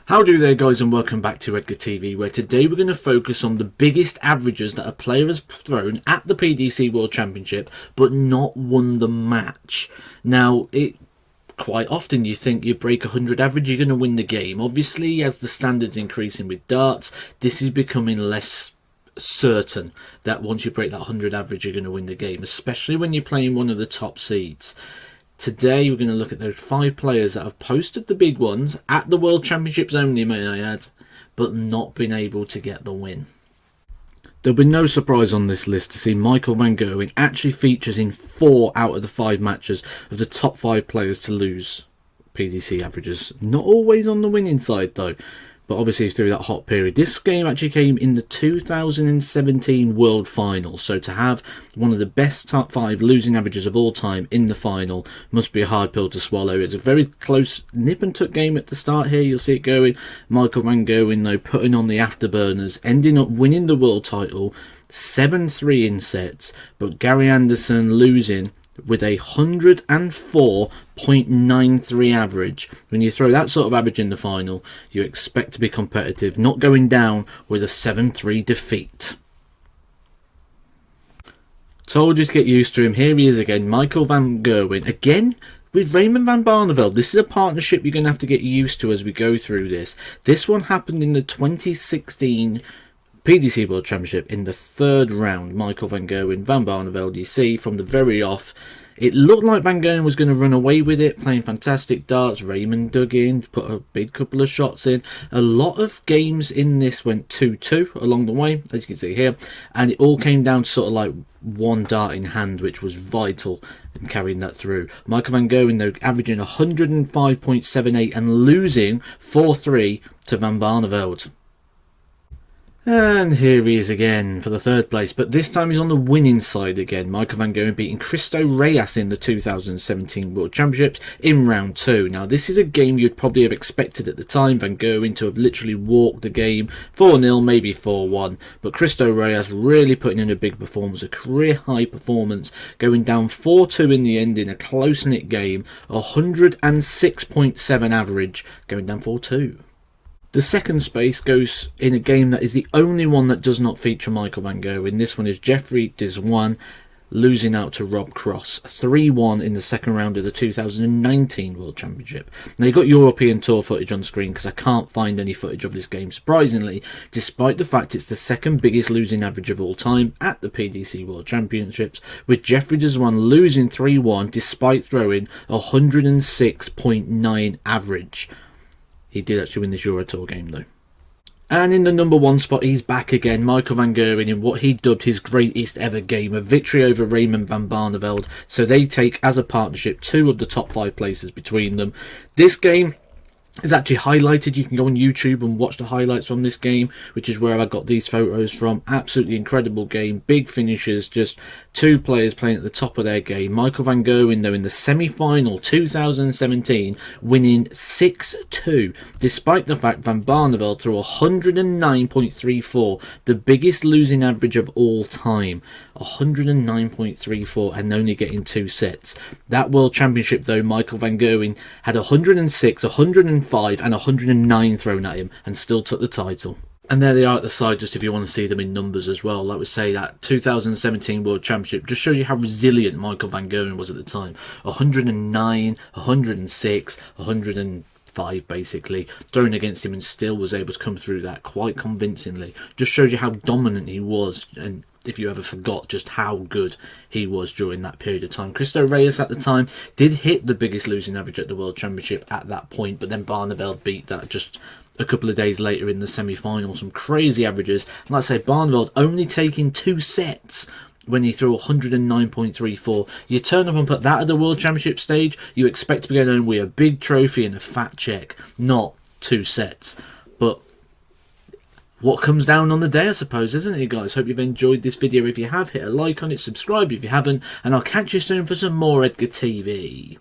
How do there, guys, and welcome back to Edgar TV, where today we're going to focus on the biggest averages that a player has thrown at the PDC World Championship but not won the match. Now, quite often you think you break 100 average, you're going to win the game. Obviously, as the standards increasing with darts, this is becoming less certain that once you break that 100 average, you're going to win the game, especially when you're playing one of the top seeds. Today we're going to look at those 5 players that have posted the big ones at the World Championships only, may I add, but not been able to get the win. There'll be no surprise on this list to see Michael van Gerwen actually features in 4 out of the 5 matches of the top 5 players to lose PDC averages. Not always on the winning side though, but obviously through that hot period. This game actually came in the 2017 World Final, so to have one of the best top 5 losing averages of all time in the final must be a hard pill to swallow. It's a very close nip and tuck game at the start here, you'll see it going. Michael van Gerwen though putting on the afterburners, ending up winning the world title 7-3 in sets, but Gary Anderson losing with a 104.93 average. When you throw that sort of average in the final, you expect to be competitive, not going down with a 7-3 defeat. Told you to get used to him. Here he is again, Michael van Gerwen, again with Raymond van Barneveld. This is a partnership you're going to have to get used to as we go through this. This one happened in the 2016 PDC World Championship in the 3rd round. Michael van Gerwen, Van Barneveld, you see from the very off, it looked like Van Gerwen was going to run away with it, playing fantastic darts. Raymond dug in, put a big couple of shots in. A lot of games in this went 2-2 along the way, as you can see here, and it all came down to sort of like one dart in hand, which was vital in carrying that through. Michael van Gerwen though averaging 105.78 and losing 4-3 to Van Barneveld. And here he is again for the 3rd place, but this time he's on the winning side again. Michael van Gerwen beating Cristo Reyes in the 2017 World Championships in round 2. Now this is a game you'd probably have expected at the time Van Gerwen to have literally walked the game 4-0, maybe 4-1, but Cristo Reyes really putting in a big performance, a career high performance, going down 4-2 in the end in a close-knit game, 106.7 average, going down 4-2. The 2nd space goes in a game that is the only one that does not feature Michael van Gerwen. This one is Jeffrey Deswan losing out to Rob Cross 3-1 in the 2nd round of the 2019 World Championship. Now you've got European Tour footage on screen because I can't find any footage of this game, surprisingly, despite the fact it's the 2nd biggest losing average of all time at the PDC World Championships, with Jeffrey Deswan losing 3-1 despite throwing 106.9 average. He did actually win this Euro Tour game though. And in the number 1 spot, he's back again, Michael van Gerwen, in what he dubbed his greatest ever game, a victory over Raymond van Barneveld. So they take, as a partnership, 2 of the top 5 places between them. This game is actually highlighted. You can go on YouTube and watch the highlights from this game, which is where I got these photos from. Absolutely incredible game, big finishes, just 2 players playing at the top of their game. Michael van Gerwen though in the semi-final 2017 winning 6-2, despite the fact Van Barneveld threw 109.34, the biggest losing average of all time. 109.34 and only getting 2 sets. That World Championship though, Michael van Gerwen had 106, 105 and 109 thrown at him and still took the title. And there they are at the side, just if you want to see them in numbers as well. I would say that 2017 World Championship just shows you how resilient Michael van Gerwen was at the time. 109, 106, 105 basically thrown against him and still was able to come through that quite convincingly. Just shows you how dominant he was, and if you ever forgot just how good he was during that period of time. Cristo Reyes at the time did hit the biggest losing average at the World Championship at that point, but then Barneveld beat that just a couple of days later in the semi-final. Some crazy averages. And like I say, Barneveld only taking 2 sets when he threw 109.34. You turn up and put that at the World Championship stage, you expect to be going home with a big trophy and a fat check, not 2 sets. But what comes down on the day, I suppose, isn't it, guys? Hope you've enjoyed this video. If you have, hit a like on it, subscribe if you haven't, and I'll catch you soon for some more Edgar TV.